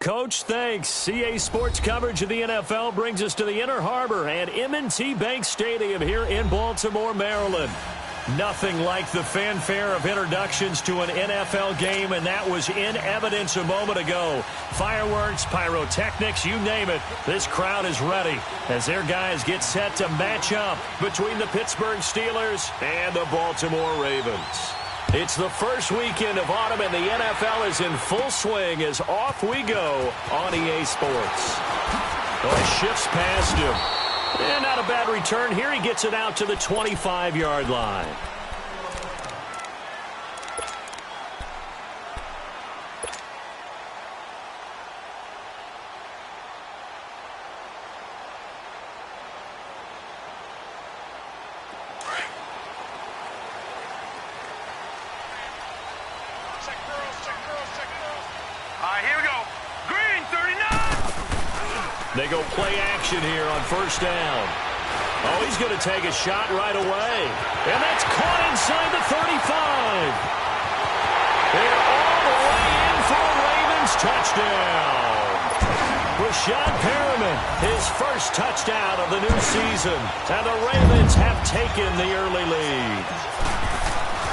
Coach, thanks. CA Sports coverage of the NFL brings us to the Inner Harbor at M&T Bank Stadium here in Baltimore, Maryland. Nothing like the fanfare of introductions to an NFL game, and that was in evidence a moment ago. Fireworks, pyrotechnics, you name it. This crowd is ready as their guys get set to match up between the Pittsburgh Steelers and the Baltimore Ravens. It's the first weekend of autumn, and the NFL is in full swing as off we go on EA Sports. Oh, shifts past him. And not a bad return here. He gets it out to the 25-yard line. They go play action here on first down. Oh, he's going to take a shot right away. And that's caught inside the 35. They're all the way in for a Ravens touchdown. Rashad Perriman, his first touchdown of the new season. And the Ravens have taken the early lead.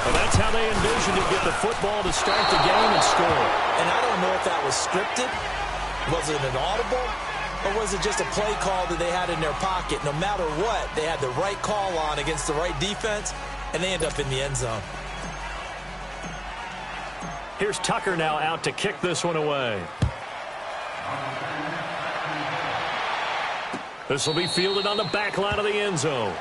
And that's how they envisioned to get the football to start the game and score. And I don't know if that was scripted. Was it an audible? Or was it just a play call that they had in their pocket? No matter what, they had the right call on against the right defense, and they end up in the end zone. Here's Tucker now out to kick this one away. This will be fielded on the back line of the end zone.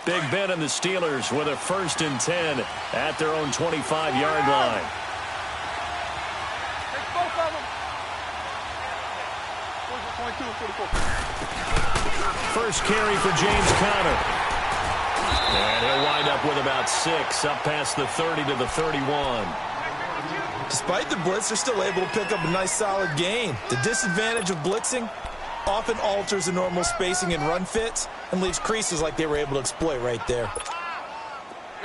Big Ben and the Steelers with a 1st and 10 at their own 25-yard line. First carry for James Conner. And he'll wind up with about 6 up past the 30 to the 31. Despite the blitz, they're still able to pick up a nice solid gain. The disadvantage of blitzing often alters the normal spacing and run fits and leaves creases like they were able to exploit right there.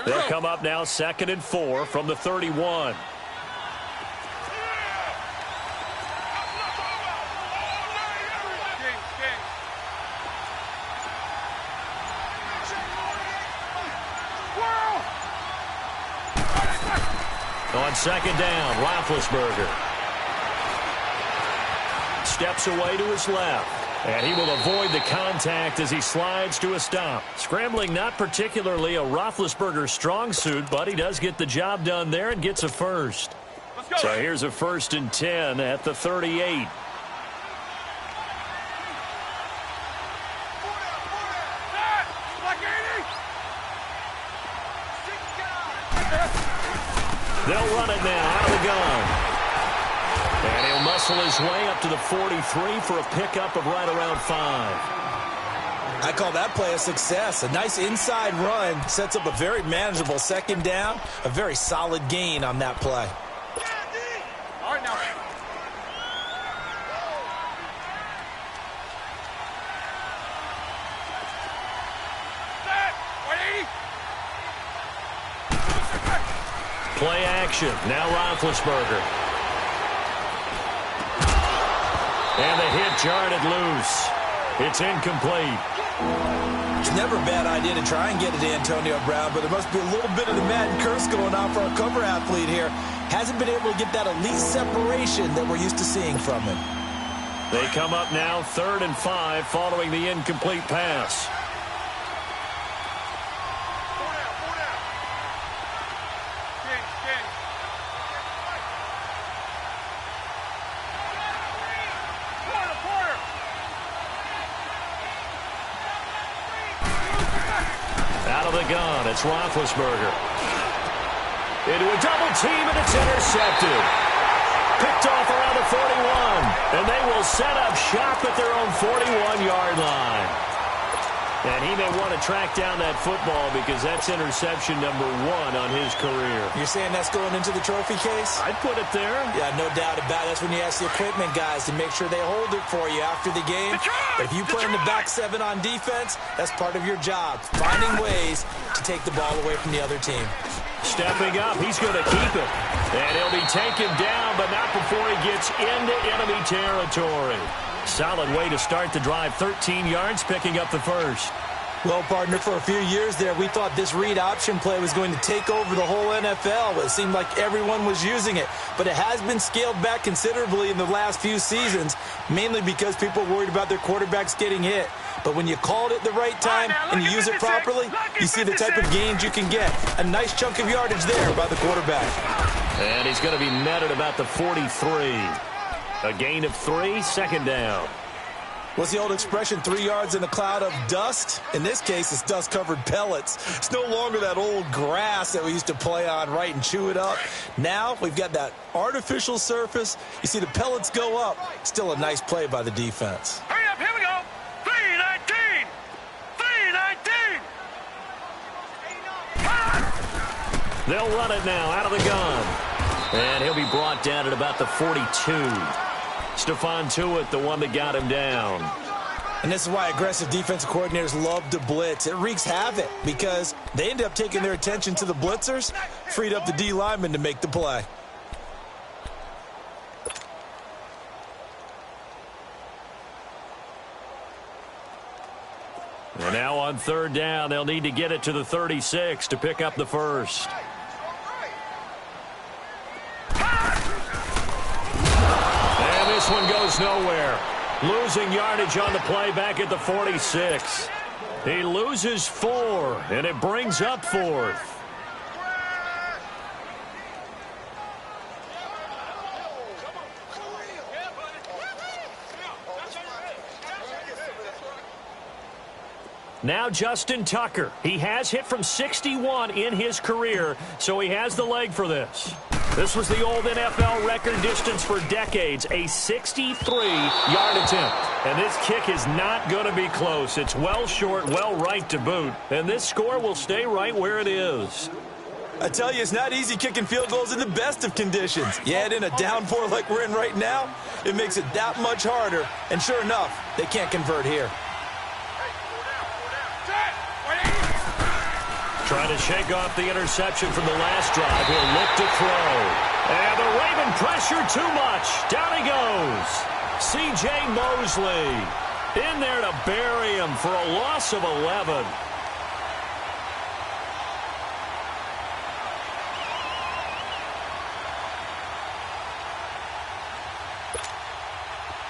They'll come up now 2nd and 4 from the 31. On 2nd down, Roethlisberger steps away to his left, and he will avoid the contact as he slides to a stop. Scrambling not particularly a Roethlisberger strong suit, but he does get the job done there and gets a first. So here's a 1st and 10 at the 38. They'll run it now out of the gun. And he'll muscle his way up to the 43 for a pickup of right around 5. I call that play a success. A nice inside run sets up a very manageable 2nd down. A very solid gain on that play. All right, now. Play action. Now Roethlisberger. And the hit jarred it loose. It's incomplete. It's never a bad idea to try and get it to Antonio Brown, but there must be a little bit of the Madden curse going on for our cover athlete here. Hasn't been able to get that elite separation that we're used to seeing from him. They come up now 3rd and 5 following the incomplete pass. Gun. It's Roethlisberger. Into a double team, and it's intercepted. Picked off around the 41. And they will set up shop at their own 41-yard line. And he may want to track down that football because that's interception number 1 on his career. You're saying that's going into the trophy case? I'd put it there. Yeah, no doubt about it. That's when you ask the equipment guys to make sure they hold it for you after the game. But if you play in the back 7 on defense, that's part of your job, finding ways to take the ball away from the other team. Stepping up, he's going to keep it. And he'll be taken down, but not before he gets into enemy territory. Solid way to start the drive, 13 yards, picking up the first. Well, partner, for a few years there, we thought this read option play was going to take over the whole NFL. It seemed like everyone was using it. But it has been scaled back considerably in the last few seasons, mainly because people are worried about their quarterbacks getting hit. But when you called it the right time and you use it properly, you see the type of gains you can get. A nice chunk of yardage there by the quarterback. And he's going to be met at about the 43. A gain of 3, second down. What's the old expression, 3 yards in a cloud of dust? In this case, it's dust-covered pellets. It's no longer that old grass that we used to play on, right, and chew it up. Now we've got that artificial surface. You see the pellets go up. Still a nice play by the defense. Hurry up, here we go. 3-19. 3-19. They'll run it now out of the gun. And he'll be brought down at about the 42. Stephon Tuitt, the one that got him down. And this is why aggressive defensive coordinators love to blitz. It wreaks havoc because they end up taking their attention to the blitzers, freed up the D lineman to make the play. And now on third down, they'll need to get it to the 36 to pick up the first. This one goes nowhere. Losing yardage on the play back at the 46. He loses 4, and it brings up 4th. Now Justin Tucker. He has hit from 61 in his career, so he has the leg for this. This was the old NFL record distance for decades, a 63-yard attempt. And this kick is not going to be close. It's well short, well right to boot. And this score will stay right where it is. I tell you, it's not easy kicking field goals in the best of conditions. You add in a downpour like we're in right now, it makes it that much harder. And sure enough, they can't convert here. Trying to shake off the interception from the last drive. He'll look to throw. And the Raven pressure too much. Down he goes. C.J. Mosley in there to bury him for a loss of 11.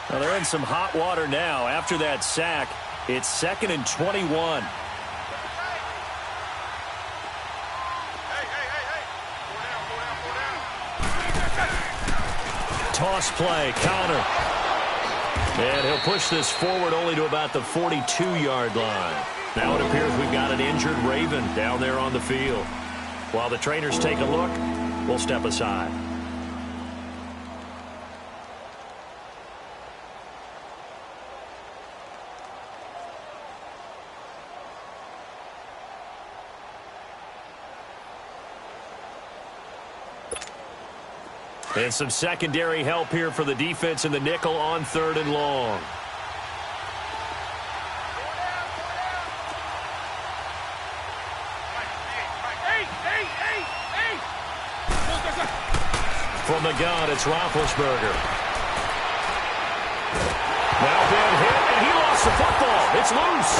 Well, they're in some hot water now. After that sack, it's 2nd and 21. Toss play, counter. And he'll push this forward only to about the 42-yard line. Now it appears we've got an injured Raven down there on the field. While the trainers take a look, we'll step aside. And some secondary help here for the defense in the nickel on 3rd and long. From the gun, it's Roethlisberger. Now been hit, and he lost the football. It's loose.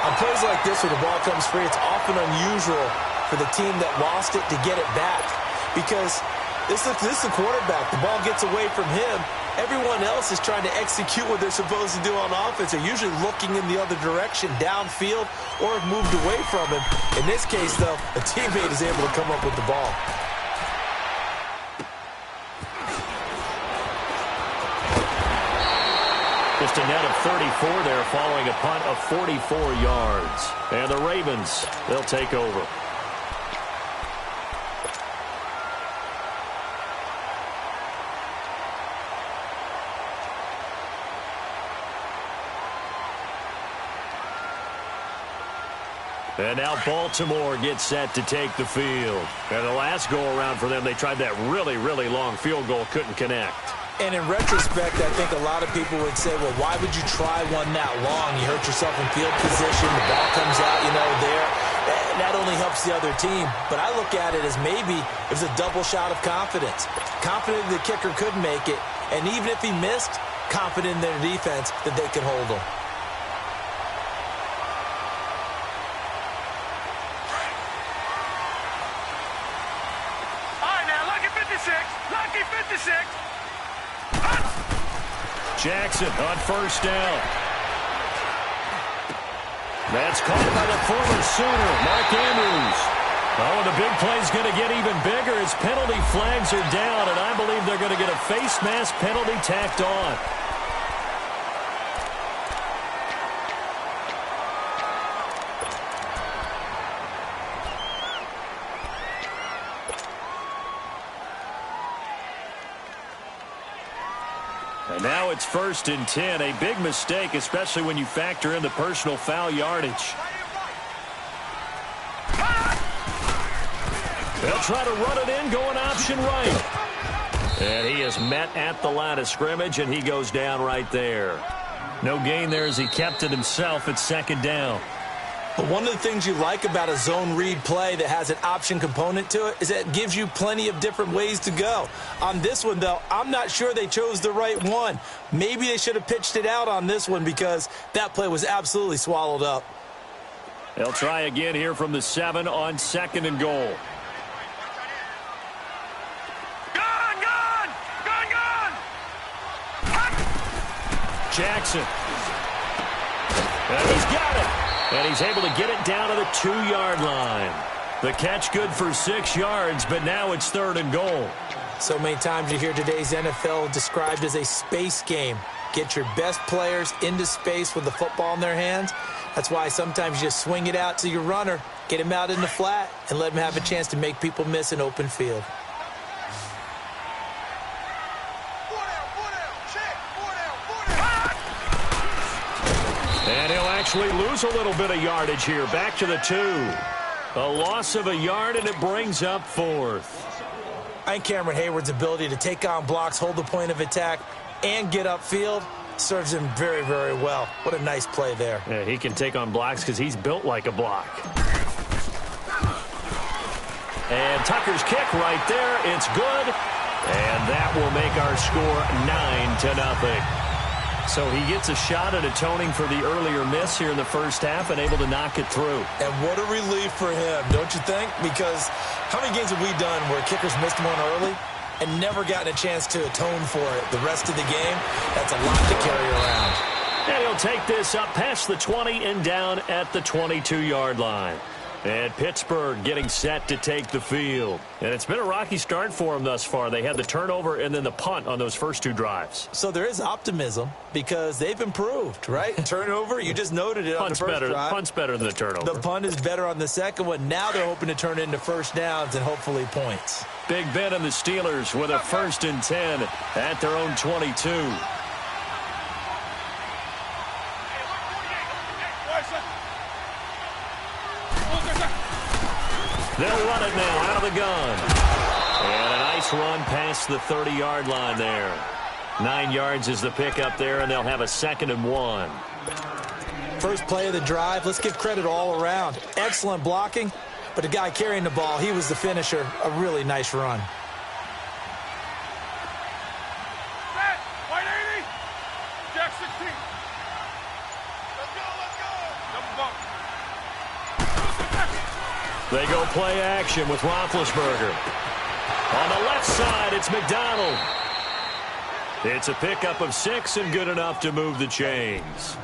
On plays like this where the ball comes free, it's often unusual for the team that lost it to get it back. Because this is the quarterback. The ball gets away from him. Everyone else is trying to execute what they're supposed to do on offense. They're usually looking in the other direction, downfield, or have moved away from him. In this case, though, a teammate is able to come up with the ball. Just a net of 34 there following a punt of 44 yards. And the Ravens, they'll take over. And now Baltimore gets set to take the field. And the last go-around for them, they tried that really, really long field goal, couldn't connect. And in retrospect, I think a lot of people would say, well, why would you try one that long? You hurt yourself in field position. The ball comes out, there. That only helps the other team. But I look at it as maybe it was a double shot of confidence. Confident the kicker could make it. And even if he missed, confident in their defense that they could hold him. All right, now, lucky 56. Lucky 56. Jackson on first down. That's caught by the former Sooner, Mark Andrews. Oh, the big play's going to get even bigger as penalty flags are down, and I believe they're going to get a face mask penalty tacked on. And now it's 1st and 10. A big mistake, especially when you factor in the personal foul yardage. They'll try to run it in, going option right. And he is met at the line of scrimmage, and he goes down right there. No gain there as he kept it himself at 2nd down. But one of the things you like about a zone read play that has an option component to it is that it gives you plenty of different ways to go. On this one, though, I'm not sure they chose the right one. Maybe they should have pitched it out on this one because that play was absolutely swallowed up. They'll try again here from the 7 on 2nd and goal. Jackson. And he's got it. And he's able to get it down to the 2-yard line. The catch good for 6 yards, but now it's 3rd and goal. So many times you hear today's NFL described as a space game. Get your best players into space with the football in their hands. That's why sometimes you just swing it out to your runner, get him out in the flat, and let him have a chance to make people miss an open field. And he'll actually lose a little bit of yardage here. Back to the 2. A loss of a yard, and it brings up 4th. I think Cameron Hayward's ability to take on blocks, hold the point of attack, and get upfield serves him very, very well. What a nice play there. Yeah, he can take on blocks because he's built like a block. And Tucker's kick right there. It's good. And that will make our score 9-0. So he gets a shot at atoning for the earlier miss here in the first half and able to knock it through. And what a relief for him, don't you think? Because how many games have we done where kickers missed one early and never gotten a chance to atone for it the rest of the game? That's a lot to carry around. And he'll take this up past the 20 and down at the 22-yard line. And Pittsburgh getting set to take the field. And it's been a rocky start for them thus far. They had the turnover and then the punt on those first 2 drives. So there is optimism because they've improved, right? Turnover, you just noted it on the first drive. Punt's better than the turnover. The punt is better on the second one. Now they're hoping to turn into first downs and hopefully points. Big Ben and the Steelers with a 1st and 10 at their own 22. They'll run it now out of the gun. And a nice run past the 30-yard line there. 9 yards is the pickup there, and they'll have a 2nd and 1. First play of the drive, let's give credit all around. Excellent blocking, but the guy carrying the ball, he was the finisher. A really nice run. White 80. Jack 16. Let's go. Double bump. They go play action with Roethlisberger. On the left side, it's McDonald. It's a pickup of 6 and good enough to move the chains.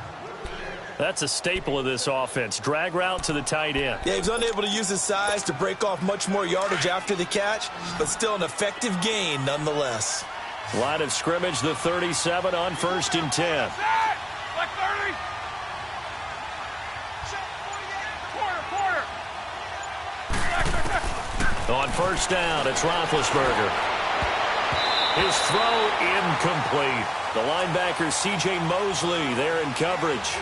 That's a staple of this offense. Drag route to the tight end. Yeah, he was unable to use his size to break off much more yardage after the catch, but still an effective gain nonetheless. Line of scrimmage, the 37 on 1st and 10. Like 30. Quarter. On 1st down, it's Roethlisberger. His throw incomplete. The linebacker, C.J. Mosley, there in coverage.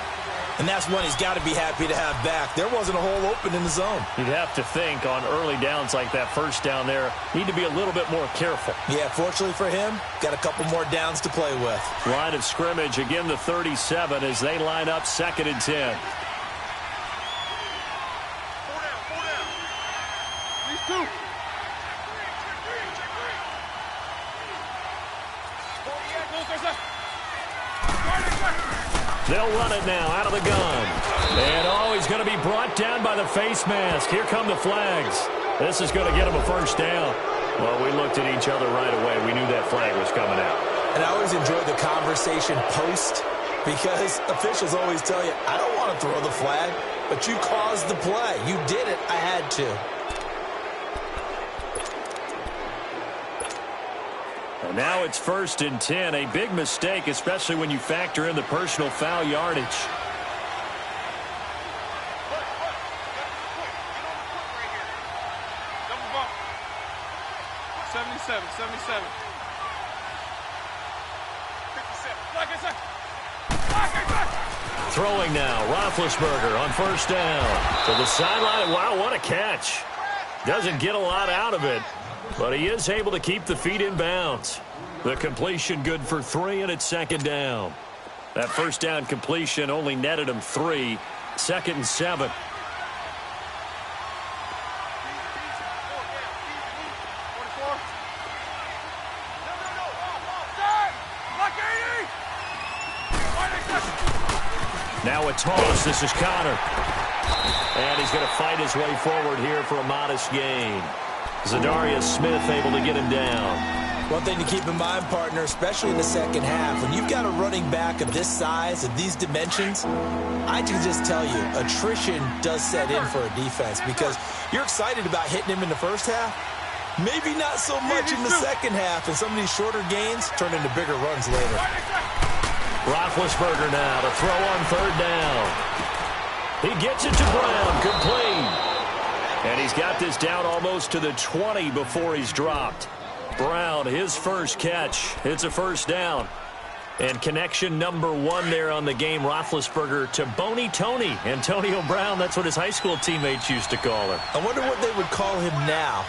And that's one he's got to be happy to have back. There wasn't a hole open in the zone. You'd have to think on early downs like that first down there, need to be a little bit more careful. Yeah, fortunately for him, got a couple more downs to play with. Line of scrimmage, again the 37 as they line up 2nd and 10. 4 down. These two. They'll run it now out of the gun. And he's going to be brought down by the face mask. Here come the flags. This is going to get him a first down. Well, we looked at each other right away. We knew that flag was coming out. And I always enjoy the conversation post because officials always tell you, I don't want to throw the flag, but you caused the play. You did it. I had to. And now it's 1st and 10. A big mistake, especially when you factor in the personal foul yardage. Double bump. 77. 57. Throwing now, Roethlisberger on 1st down. To the sideline. Wow, what a catch. Doesn't get a lot out of it, but he is able to keep the feet in bounds. The completion good for 3, and it's 2nd down. That 1st down completion only netted him 3. 2nd and 7. Now a toss. This is Connor. And he's going to fight his way forward here for a modest gain. Zadarius Smith able to get him down. One thing to keep in mind, partner, especially in the second half, when you've got a running back of this size, of these dimensions, I can just tell you, attrition does set in for a defense because you're excited about hitting him in the first half. Maybe not so much in the second half, and some of these shorter gains turn into bigger runs later. Roethlisberger now to throw on 3rd down. He gets it to Brown, complete. And he's got this down almost to the 20 before he's dropped. Brown, his first catch. It's a 1st down. And connection number 1 there on the game, Roethlisberger to Boney Tony. Antonio Brown, that's what his high school teammates used to call him. I wonder what they would call him now.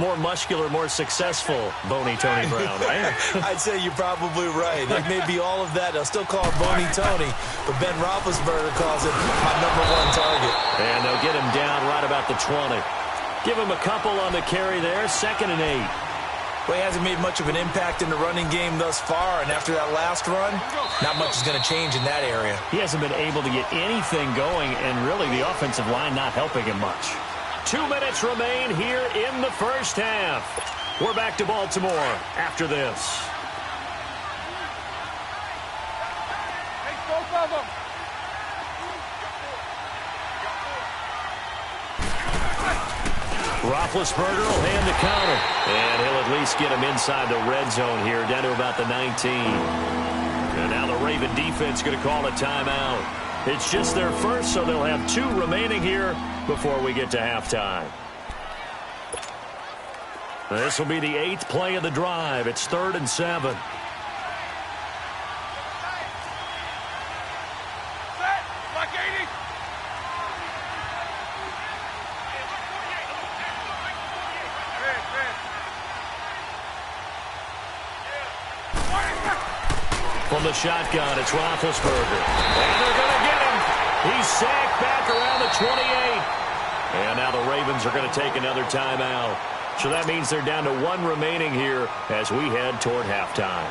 More muscular, more successful Boney Tony Brown, right? I'd say you're probably right. It may be all of that. They'll still call him Boney Tony, but Ben Roethlisberger calls him my number 1 target. And they'll get him down right about the 20. Give him a couple on the carry there, 2nd and 8. Well, he hasn't made much of an impact in the running game thus far, and after that last run, not much is going to change in that area. He hasn't been able to get anything going, and really the offensive line not helping him much. 2 minutes remain here in the first half. We're back to Baltimore after this. Take both of them. Roethlisberger will hand to Connor. And he'll at least get him inside the red zone here, down to about the 19. And now the Raven defense going to call a timeout. It's just their first, so they'll have 2 remaining here before we get to halftime. This will be the 8th play of the drive. It's 3rd and 7. From the shotgun, it's Roethlisberger. And they're going to get him. He's sacked back around the 28. And now the Ravens are going to take another timeout. So that means they're down to 1 remaining here as we head toward halftime.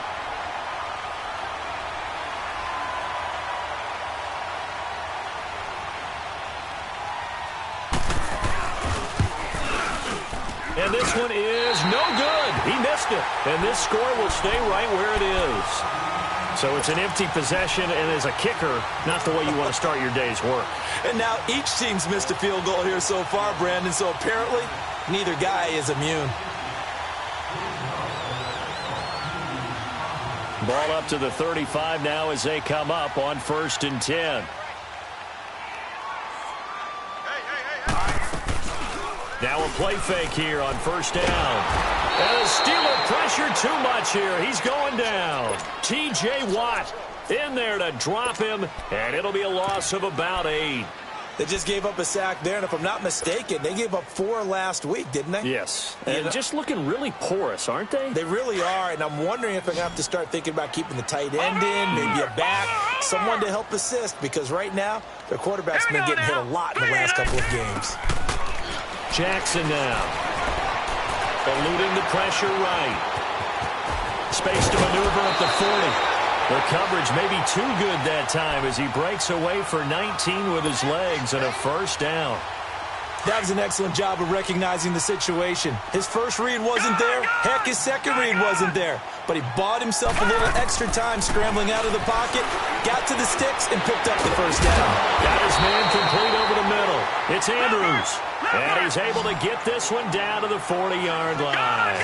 And this one is no good. He missed it. And this score will stay right where it is. So it's an empty possession, and as a kicker, not the way you want to start your day's work. And now each team's missed a field goal here so far, Brandon, so apparently neither guy is immune. Ball up to the 35 now as they come up on 1st and 10. Now a play fake here on 1st down. And the Steeler pressure too much here. He's going down. T.J. Watt In there to drop him, and it'll be a loss of about 8. They just gave up a sack there, and if I'm not mistaken, they gave up 4 last week, didn't they? Yes, and just looking really porous, aren't they? They really are, and I'm wondering if I'm going to have to start thinking about keeping the tight end in, maybe a back, someone to help assist, because right now, their quarterback's been getting hit a lot in the last couple of games. Jackson now. Eluding the pressure right. Space to maneuver at the 40. The coverage may be too good that time as he breaks away for 19 with his legs and a first down. That was an excellent job of recognizing the situation. His first read wasn't there. Heck, his second read wasn't there. But he bought himself a little extra time scrambling out of the pocket, got to the sticks, and picked up the first down. Got his man complete over the middle. It's Andrews. And he's able to get this one down to the 40-yard line.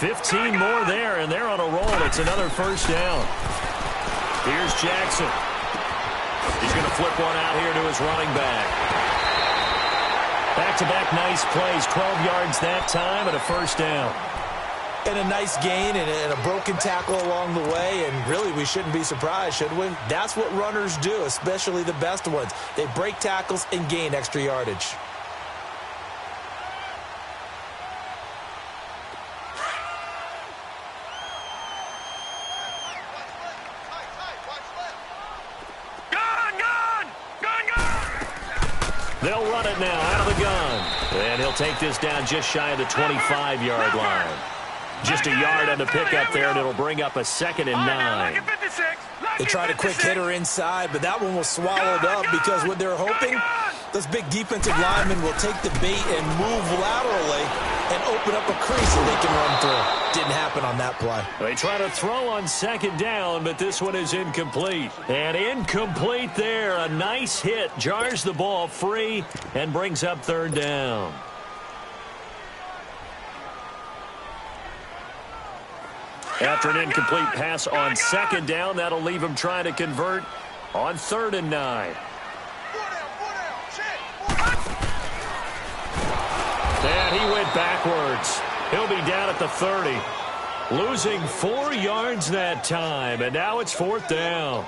15 more there, and they're on a roll. It's another first down. Here's Jackson. He's going to flip one out here to his running back. Back-to-back nice plays, 12 yards that time and a first down. And a nice gain and a broken tackle along the way, and really we shouldn't be surprised, should we? That's what runners do, especially the best ones. They break tackles and gain extra yardage. They'll run it now out of the gun. And he'll take this down just shy of the 25-yard line. Just a yard on the pickup there, and it'll bring up a 2nd and 9. They tried a quick hitter inside, but that one was swallowed up because what they're hoping, those big defensive linemen will take the bait and move laterally and open up a crease that they can run through. Didn't happen on that play. They try to throw on 2nd down, but this one is incomplete. And incomplete there. A nice hit. Jars the ball free and brings up 3rd down. After an incomplete pass on 2nd down, that'll leave him trying to convert on 3rd and 9. And he went backwards. He'll be down at the 30. Losing 4 yards that time, and now it's 4th down.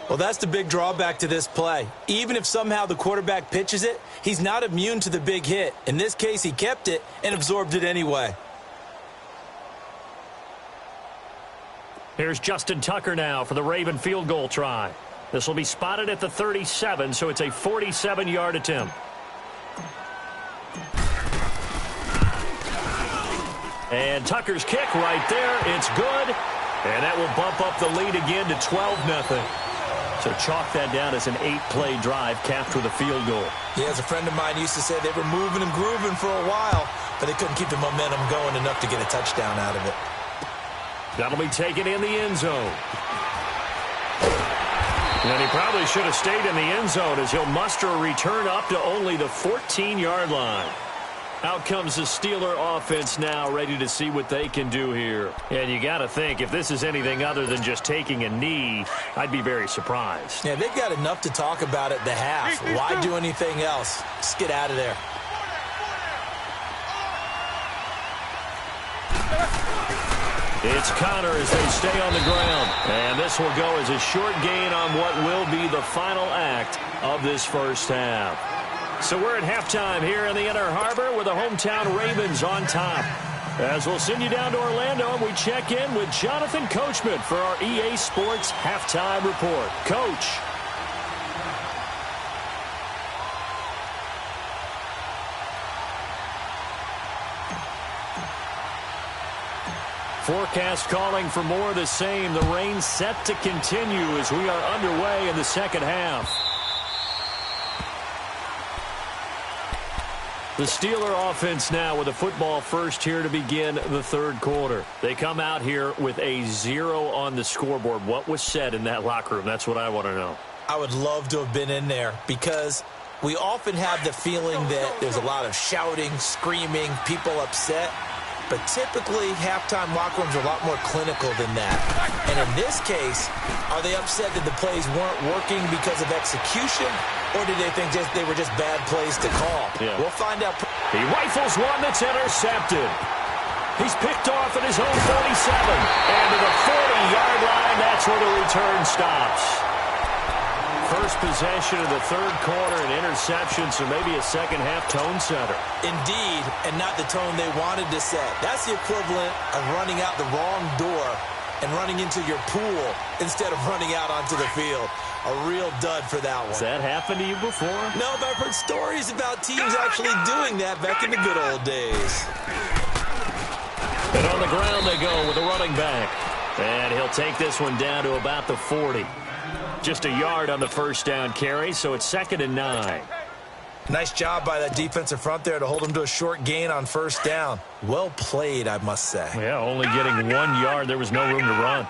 Well, that's the big drawback to this play. Even if somehow the quarterback pitches it, he's not immune to the big hit. In this case, he kept it and absorbed it anyway. Here's Justin Tucker now for the Raven field goal try. This will be spotted at the 37, so it's a 47-yard attempt. And Tucker's kick right there. It's good. And that will bump up the lead again to 12-0. So chalk that down as an 8-play drive capped with a field goal. Yeah, as a friend of mine used to say, they were moving and grooving for a while, but they couldn't keep the momentum going enough to get a touchdown out of it. That'll be taken in the end zone. And he probably should have stayed in the end zone as he'll muster a return up to only the 14-yard line. Out comes the Steeler offense now, ready to see what they can do here. And you got to think, if this is anything other than just taking a knee, I'd be very surprised. Yeah, they've got enough to talk about at the half. Why do anything else? Just get out of there. It's Connor as they stay on the ground. And this will go as a short gain on what will be the final act of this first half. So we're at halftime here in the Inner Harbor with the hometown Ravens on top. As we'll send you down to Orlando and we check in with Jonathan Coachman for our EA Sports Halftime Report. Coach. Forecast calling for more of the same. The rain set to continue as we are underway in the second half. The Steeler offense now with a football first here to begin the third quarter. They come out here with a 0 on the scoreboard. What was said in that locker room? That's what I want to know. I would love to have been in there because we often have the feeling that there's a lot of shouting, screaming, people upset. But typically, halftime locker rooms are a lot more clinical than that. And in this case, are they upset that the plays weren't working because of execution? Or did they think they were just bad plays to call? Yeah. We'll find out. He rifles one that's intercepted. He's picked off at his own 47. And to the 40 30-yard line. That's where the return stops. First possession of the third quarter, an interception, so maybe a second-half tone setter. Indeed, and not the tone they wanted to set. That's the equivalent of running out the wrong door and running into your pool instead of running out onto the field. A real dud for that one. Has that happened to you before? No, but I've heard stories about teams actually doing that back in the good old days. And on the ground they go with a running back. And he'll take this one down to about the 40. Just a yard on the first down carry, so it's 2nd and 9. Nice job by that defensive front there to hold him to a short gain on first down. Well played, I must say. Yeah, only getting 1 yard. There was no room to run.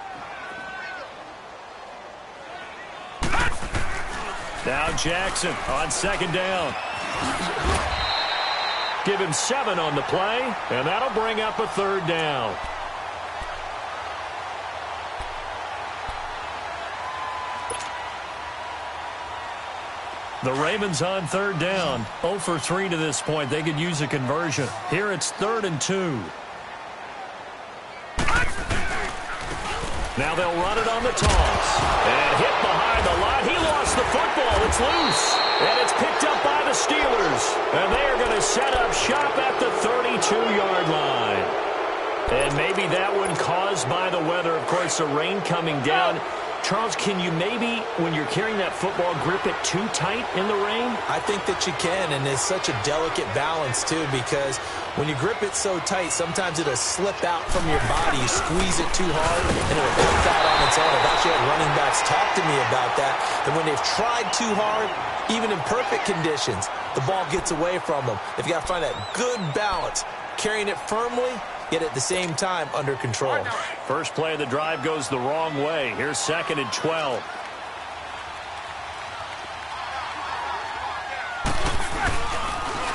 Now Jackson on 2nd down. Give him 7 on the play, and that'll bring up a 3rd down. The Ravens on 3rd down. 0 for 3 to this point. They could use a conversion. Here it's 3rd and 2. Now they'll run it on the toss. And hit behind the line. He lost the football. It's loose. And it's picked up by the Steelers. And they are going to set up shop at the 32-yard line. And maybe that one caused by the weather. Of course, the rain coming down. Charles, can you maybe, when you're carrying that football, grip it too tight in the rain? I think that you can, and it's such a delicate balance, too, because when you grip it so tight, sometimes it'll slip out from your body. You squeeze it too hard, and it'll pop out on its own. I've actually had running backs talk to me about that when they've tried too hard, even in perfect conditions, the ball gets away from them. They've got to find that good balance, carrying it firmly, yet at the same time under control. First play of the drive goes the wrong way. Here's 2nd and 12.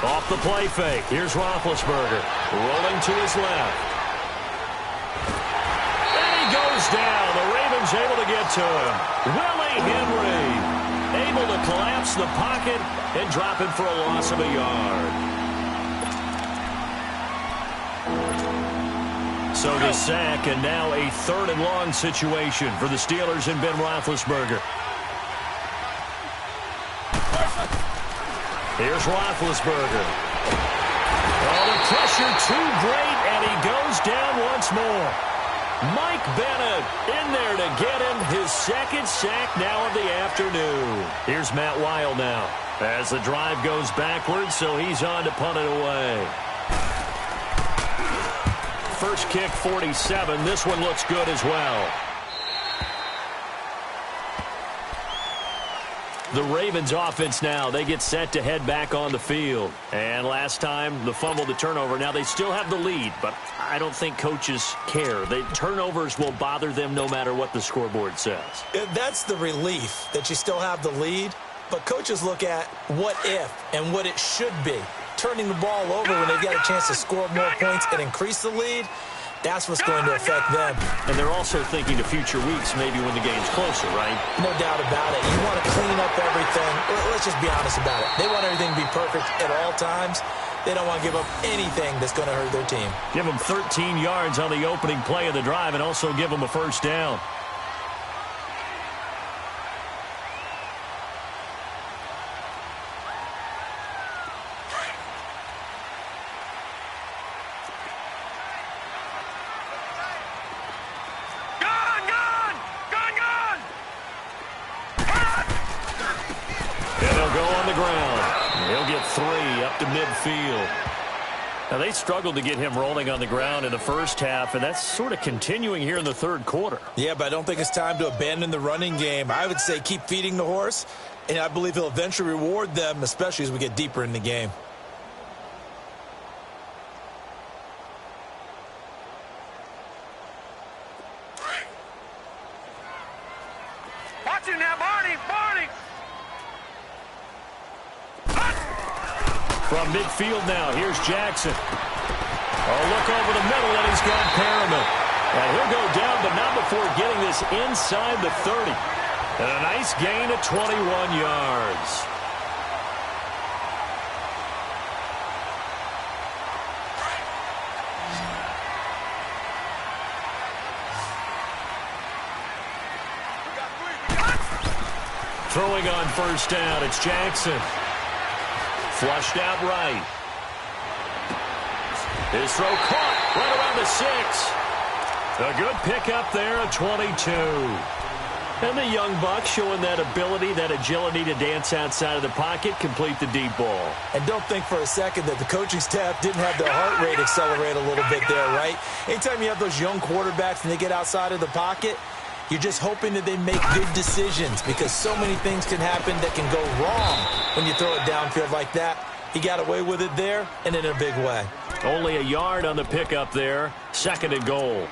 Off the play fake. Here's Roethlisberger. Rolling to his left. And he goes down. The Ravens able to get to him. Willie Henry able to collapse the pocket and drop it for a loss of a yard. So the sack, and now a 3rd and long situation for the Steelers and Ben Roethlisberger. Here's Roethlisberger. Oh, the pressure too great, and he goes down once more. Mike Bennett in there to get him his 2nd sack now of the afternoon. Here's Matt Weil now as the drive goes backwards, so he's on to punt it away. First kick, 47. This one looks good as well. The Ravens offense now, they get set to head back on the field. And last time, the fumble, the turnover. Now, they still have the lead, but I don't think coaches care. The turnovers will bother them no matter what the scoreboard says. That's the relief, that you still have the lead. But coaches look at what if and what it should be. Turning the ball over when they've got a chance to score more points and increase the lead, that's what's going to affect them. And they're also thinking to future weeks, maybe when the game's closer, right? No doubt about it. You want to clean up everything. Let's just be honest about it. They want everything to be perfect at all times. They don't want to give up anything that's going to hurt their team. Give them 13 yards on the opening play of the drive and also give them a first down. Midfield. Now, they struggled to get him rolling on the ground in the first half, and that's sort of continuing here in the third quarter. Yeah, but I don't think it's time to abandon the running game. I would say keep feeding the horse, and I believe he'll eventually reward them, especially as we get deeper in the game. Watching now, Barney! From midfield now, here's Jackson. Oh, look over the middle, and he's got Perriman. And he'll go down, but not before getting this inside the 30. And a nice gain of 21 yards. Throwing on first down, it's Jackson. Flushed out right. His throw caught right around the 6. A good pickup there at 22. And the young buck showing that ability, that agility to dance outside of the pocket, complete the deep ball. And don't think for a second that the coaching staff didn't have their heart rate accelerate a little bit there, right? Anytime you have those young quarterbacks and they get outside of the pocket, you're just hoping that they make good decisions because so many things can happen that can go wrong when you throw it downfield like that. He got away with it there and in a big way. Only a yard on the pickup there. 2nd and goal.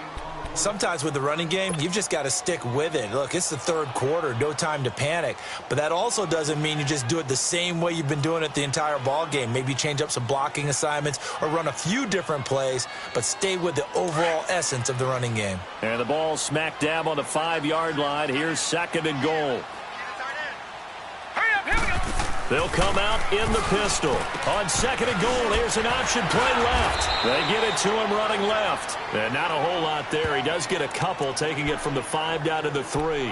Sometimes with the running game, you've just got to stick with it. Look, it's the 3rd quarter, no time to panic. But that also doesn't mean you just do it the same way you've been doing it the entire ball game. Maybe change up some blocking assignments or run a few different plays, but stay with the overall essence of the running game. And the ball smack dab on the 5-yard line. Here's 2nd and goal. They'll come out in the pistol. On 2nd and goal, here's an option play left. They get it to him running left. And not a whole lot there. He does get a couple, taking it from the 5 down to the 3.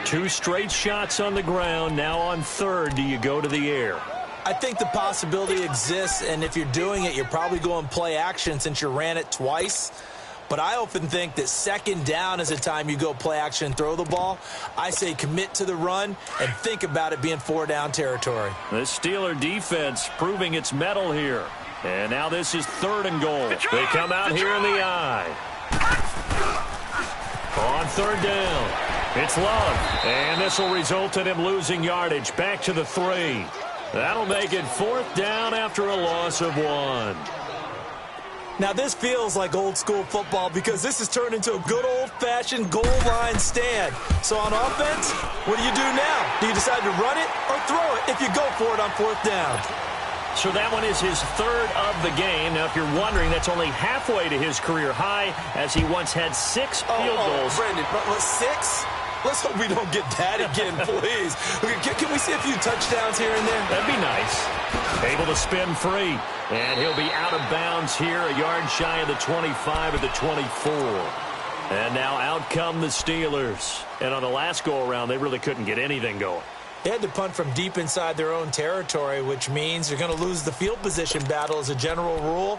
2 straight shots on the ground. Now on 3rd, do you go to the air? I think the possibility exists, and if you're doing it, you're probably going play action since you ran it twice. But I often think that 2nd down is the time you go play action and throw the ball. I say commit to the run and think about it being 4-down territory. The Steeler defense proving its mettle here. And now this is 3rd and goal. They come out here in the eye. On 3rd down, it's Love. And this will result in him losing yardage back to the 3. That'll make it 4th down after a loss of 1. Now, this feels like old-school football because this has turned into a good old-fashioned goal line stand. So on offense, what do you do now? Do you decide to run it or throw it if you go for it on 4th down? So that one is his 3rd of the game. Now, if you're wondering, that's only halfway to his career high as he once had 6 field goals. Brandon, 6? Let's hope we don't get that again, please. Can we see a few touchdowns here and there? That'd be nice. Able to spin free. And he'll be out of bounds here, a yard shy of the 25 at the 24. And now out come the Steelers. And on the last go-around, they really couldn't get anything going. They had to punt from deep inside their own territory, which means they're going to lose the field position battle as a general rule.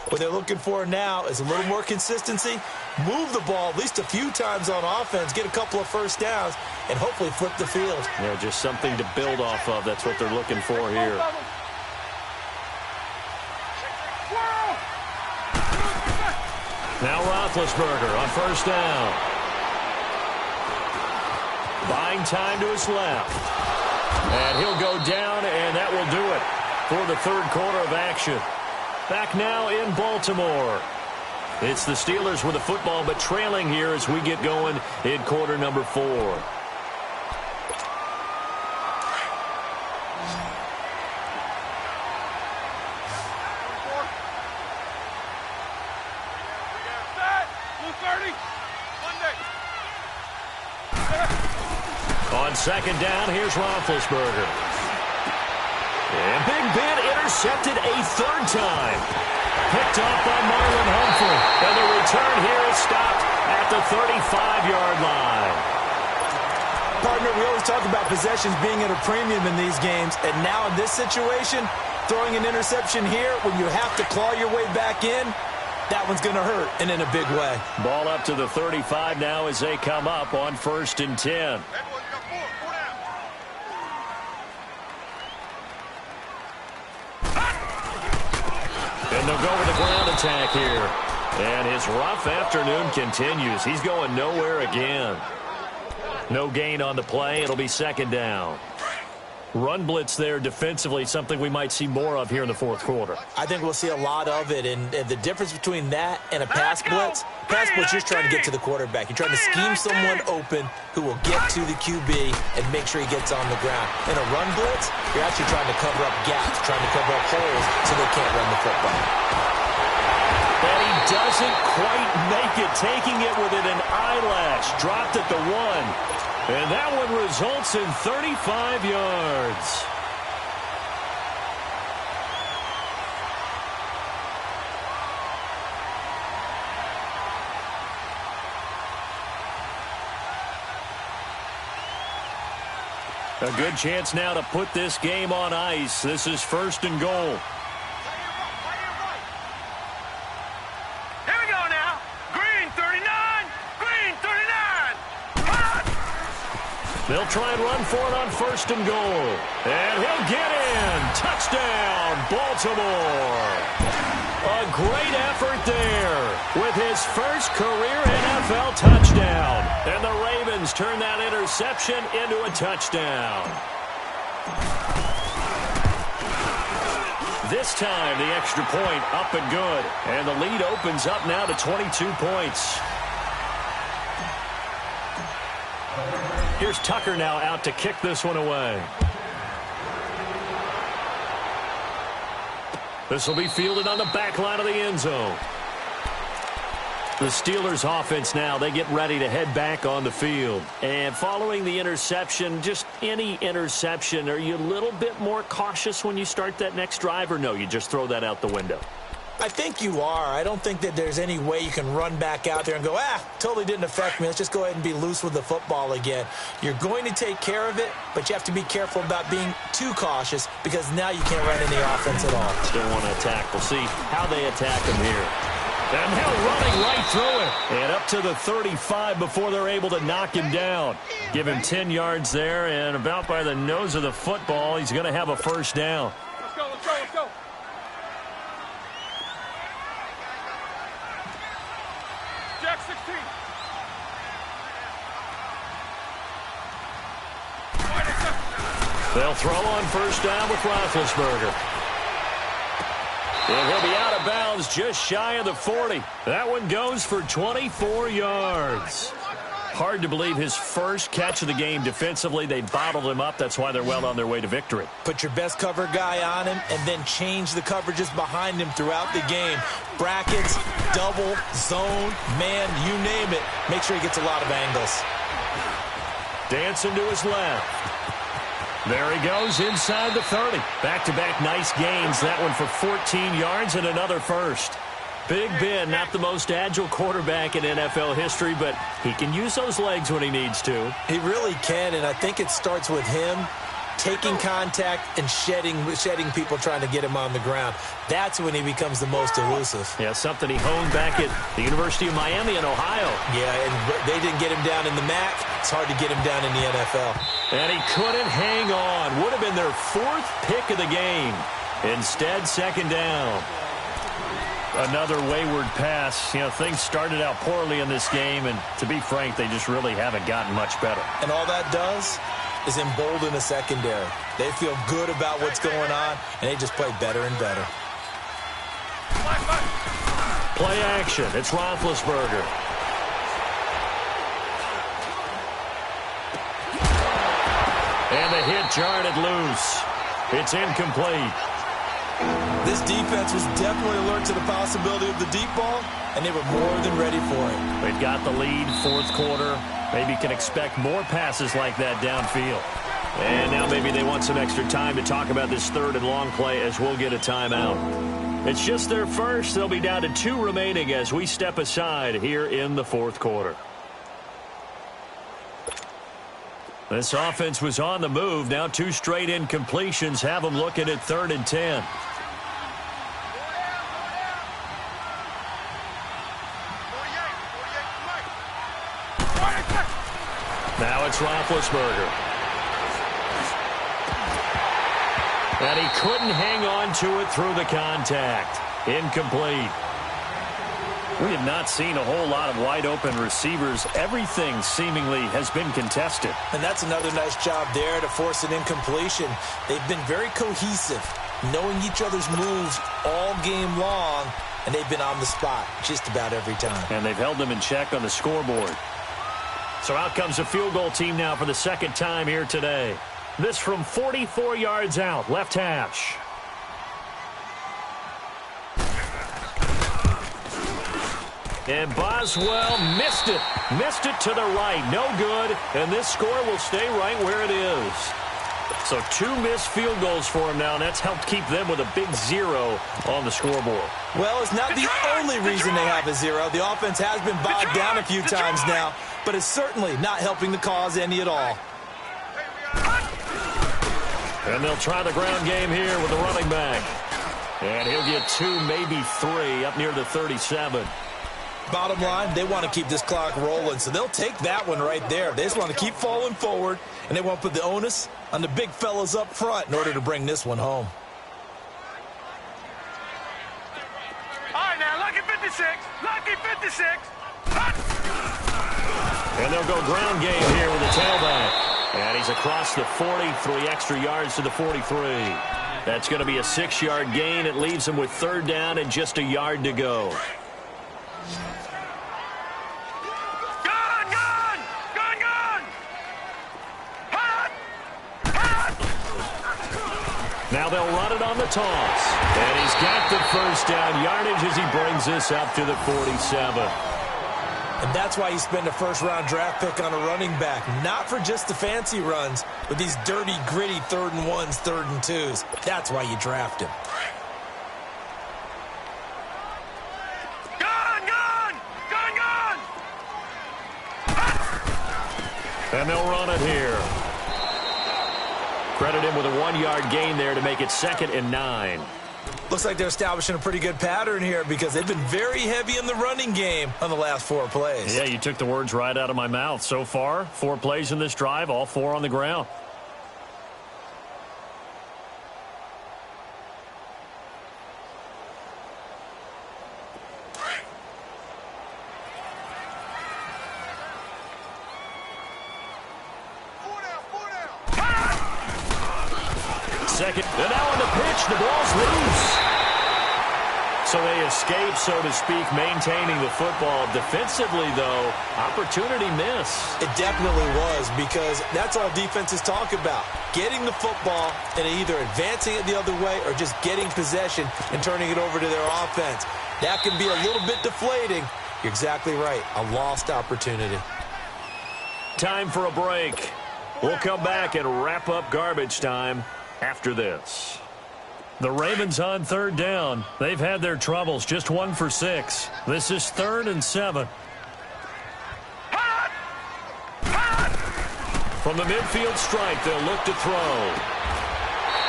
What they're looking for now is a little more consistency, move the ball at least a few times on offense, get a couple of first downs, and hopefully flip the field. Yeah, just something to build off of. That's what they're looking for here. Now Roethlisberger on first down. Buying time to his left. And he'll go down, and that will do it for the 3rd quarter of action. Back now in Baltimore. It's the Steelers with the football, but trailing here as we get going in quarter number 4. On 2nd down, here's Roethlisberger. And Big Ben intercepted a 3rd time. Picked off by Marlon Humphrey. And the return here is stopped at the 35-yard line. Partner, we always talk about possessions being at a premium in these games. And now in this situation, throwing an interception here when you have to claw your way back in, that one's going to hurt, and in a big way. Ball up to the 35 now as they come up on 1st and 10. And they'll go with the ground attack here. And his rough afternoon continues. He's going nowhere again. No gain on the play. It'll be 2nd down. Run blitz there defensively, something we might see more of here in the 4th quarter. I think we'll see a lot of it, and the difference between that and a pass blitz, you're just trying to get to the quarterback. You're trying to scheme someone open who will get to the QB and make sure he gets on the ground. In a run blitz, you're actually trying to cover up gaps, trying to cover up holes so they can't run the football. And he doesn't quite make it, taking it within an eyelash. Dropped at the 1. And that one results in 35 yards. A good chance now to put this game on ice. This is 1st and goal. Here we go now. Green 39. Green 39. Hot. They'll try and run for it on 1st and goal. And he'll get in. Touchdown, Baltimore. A great effort there with his first career NFL touchdown. And the Ravens turn that interception into a touchdown. This time, the extra point up and good. And the lead opens up now to 22 points. Here's Tucker now out to kick this one away. This will be fielded on the back line of the end zone. The Steelers offense now, they get ready to head back on the field. And following the interception, just any interception, are you a little bit more cautious when you start that next drive, or no, you just throw that out the window? I think you are. I don't think that there's any way you can run back out there and go, totally didn't affect me. Let's just go ahead and be loose with the football again. You're going to take care of it, but you have to be careful about being too cautious because now you can't run any offense at all. Still want to attack. We'll see how they attack him here. And Hill running right through it. And up to the 35 before they're able to knock him down. Give him 10 yards there, and about by the nose of the football, he's going to have a first down. Let's go, let's go, let's go. Jack 16. They'll throw on first down with Roethlisberger. And he'll be out of bounds just shy of the 40. That one goes for 24 yards. Hard to believe his first catch of the game defensively. They bottled him up. That's why they're well on their way to victory. Put your best cover guy on him and then change the coverages behind him throughout the game. Brackets, double, zone, man, you name it. Make sure he gets a lot of angles. Dancing to his left. There he goes inside the 30. Back-to-back nice gains. That one for 14 yards and another first. Big Ben, not the most agile quarterback in NFL history, but he can use those legs when he needs to. He really can, and I think it starts with him taking contact and shedding people trying to get him on the ground. That's when he becomes the most elusive. Yeah, something he honed back at the University of Miami in Ohio. Yeah, and they didn't get him down in the MAC. It's hard to get him down in the NFL. And he couldn't hang on. Would have been their 4th pick of the game. Instead, 2nd down. Another wayward pass. You know, things started out poorly in this game, and to be frank, they just really haven't gotten much better. And all that does is embolden the secondary. They feel good about what's going on, and they just play better and better. Play action. It's Roethlisberger. And the hit jarred it loose. It's incomplete. This defense was definitely alert to the possibility of the deep ball, and they were more than ready for it. They've got the lead, 4th quarter. Maybe can expect more passes like that downfield. And now maybe they want some extra time to talk about this 3rd and long play as we'll get a timeout. It's just their first. They'll be down to 2 remaining as we step aside here in the 4th quarter. This offense was on the move. Now 2 straight incompletions have them looking at 3rd and 10. Now it's Roethlisberger. And he couldn't hang on to it through the contact. Incomplete. We have not seen a whole lot of wide-open receivers. Everything seemingly has been contested. And that's another nice job there to force an incompletion. They've been very cohesive, knowing each other's moves all game long, and they've been on the spot just about every time. And they've held them in check on the scoreboard. So out comes a field goal team now for the 2nd time here today. This from 44 yards out, left hash. And Boswell missed it. Missed it to the right. No good. And this score will stay right where it is. So 2 missed field goals for him now, and that's helped keep them with a big 0 on the scoreboard. Well, it's not the only reason they have a 0. The offense has been bogged down a few times now, but it's certainly not helping the cause any at all. And they'll try the ground game here with the running back. And he'll get 2, maybe 3, up near the 37. Bottom line, they want to keep this clock rolling, so they'll take that one right there. They just want to keep falling forward, and they want to put the onus on the big fellas up front in order to bring this one home. All right, now, lucky 56. Lucky 56. And they'll go ground game here with the tailback. And he's across the 40, 3 extra yards to the 43. That's going to be a 6-yard gain. It leaves him with 3rd down and just a yard to go. Now they'll run it on the toss. And he's got the 1st down yardage as he brings this up to the 47. And that's why you spend a 1st-round draft pick on a running back. Not for just the fancy runs, but these dirty, gritty 3rd and 1s, 3rd and 2s. That's why you draft him. And they'll run it here. Credit him with a 1-yard gain there to make it 2nd and 9. Looks like they're establishing a pretty good pattern here because they've been very heavy in the running game on the last 4 plays. Yeah, you took the words right out of my mouth. So far, 4 plays in this drive, all 4 on the ground. Second, and now on the pitch, the ball's loose. So they escape, so to speak, maintaining the football. Defensively, though, opportunity miss. It definitely was because that's all defenses talk about. Getting the football and either advancing it the other way or just getting possession and turning it over to their offense. That can be a little bit deflating. You're exactly right. A lost opportunity. Time for a break. We'll come back and wrap up garbage time after this. The Ravens on 3rd down. They've had their troubles, just 1 for 6. This is 3rd and 7. From the midfield stripe, they'll look to throw.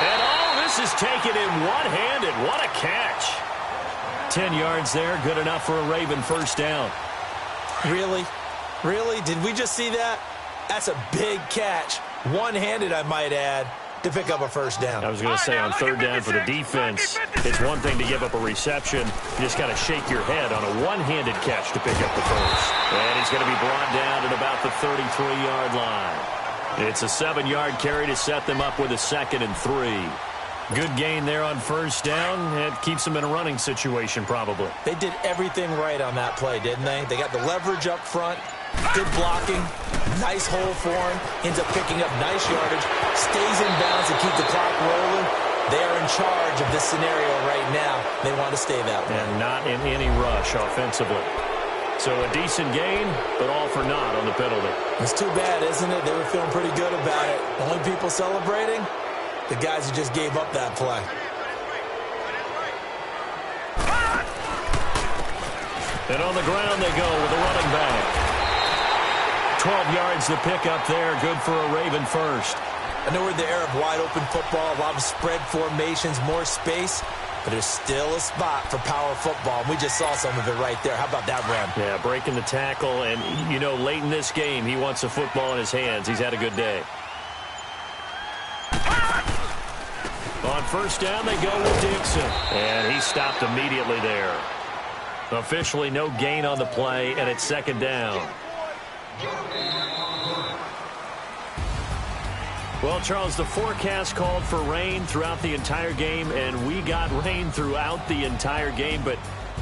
And this is taken in one-handed. What a catch. 10 yards there, good enough for a Raven 1st down. Really? Really? Did we just see that? That's a big catch. One-handed, I might add, to pick up a 1st down. I was going to say on 3rd down for the defense, it's one thing to give up a reception. You just got to shake your head on a one-handed catch to pick up the 1st. And he's going to be brought down at about the 33-yard line. It's a 7-yard carry to set them up with a 2nd and 3. Good gain there on 1st down. It keeps them in a running situation probably. They did everything right on that play, didn't they? They got the leverage up front. Good blocking, nice hole for him, ends up picking up nice yardage, stays in bounds to keep the clock rolling. They are in charge of this scenario right now. They want to stay that way. And not in any rush offensively. So a decent gain, but all for naught on the penalty. It's too bad, isn't it? They were feeling pretty good about it. The only people celebrating, the guys who just gave up that play. And on the ground they go with the running back. 12 yards to pick up there. Good for a Raven 1st. I know we're in the era of wide-open football, a lot of spread formations, more space, but there's still a spot for power football. And we just saw some of it right there. How about that run? Yeah, breaking the tackle. And, you know, late in this game, he wants the football in his hands. He's had a good day. On 1st down, they go with Dixon. And he stopped immediately there. Officially no gain on the play, and it's 2nd down. Well, Charles, the forecast called for rain throughout the entire game, and we got rain throughout the entire game. But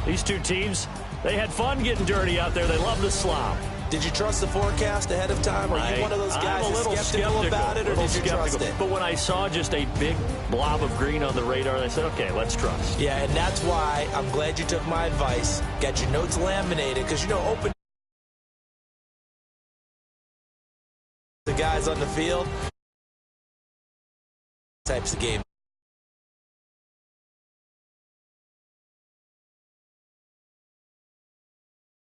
these two teams, they had fun getting dirty out there. They love the slop. Did you trust the forecast ahead of time? Are you one of those guys who's skeptical about it, or did you trust it? But when I saw just a big blob of green on the radar, I said, okay, let's trust. Yeah, and that's why I'm glad you took my advice. Got your notes laminated, because, you know, open the guys on the field types of game.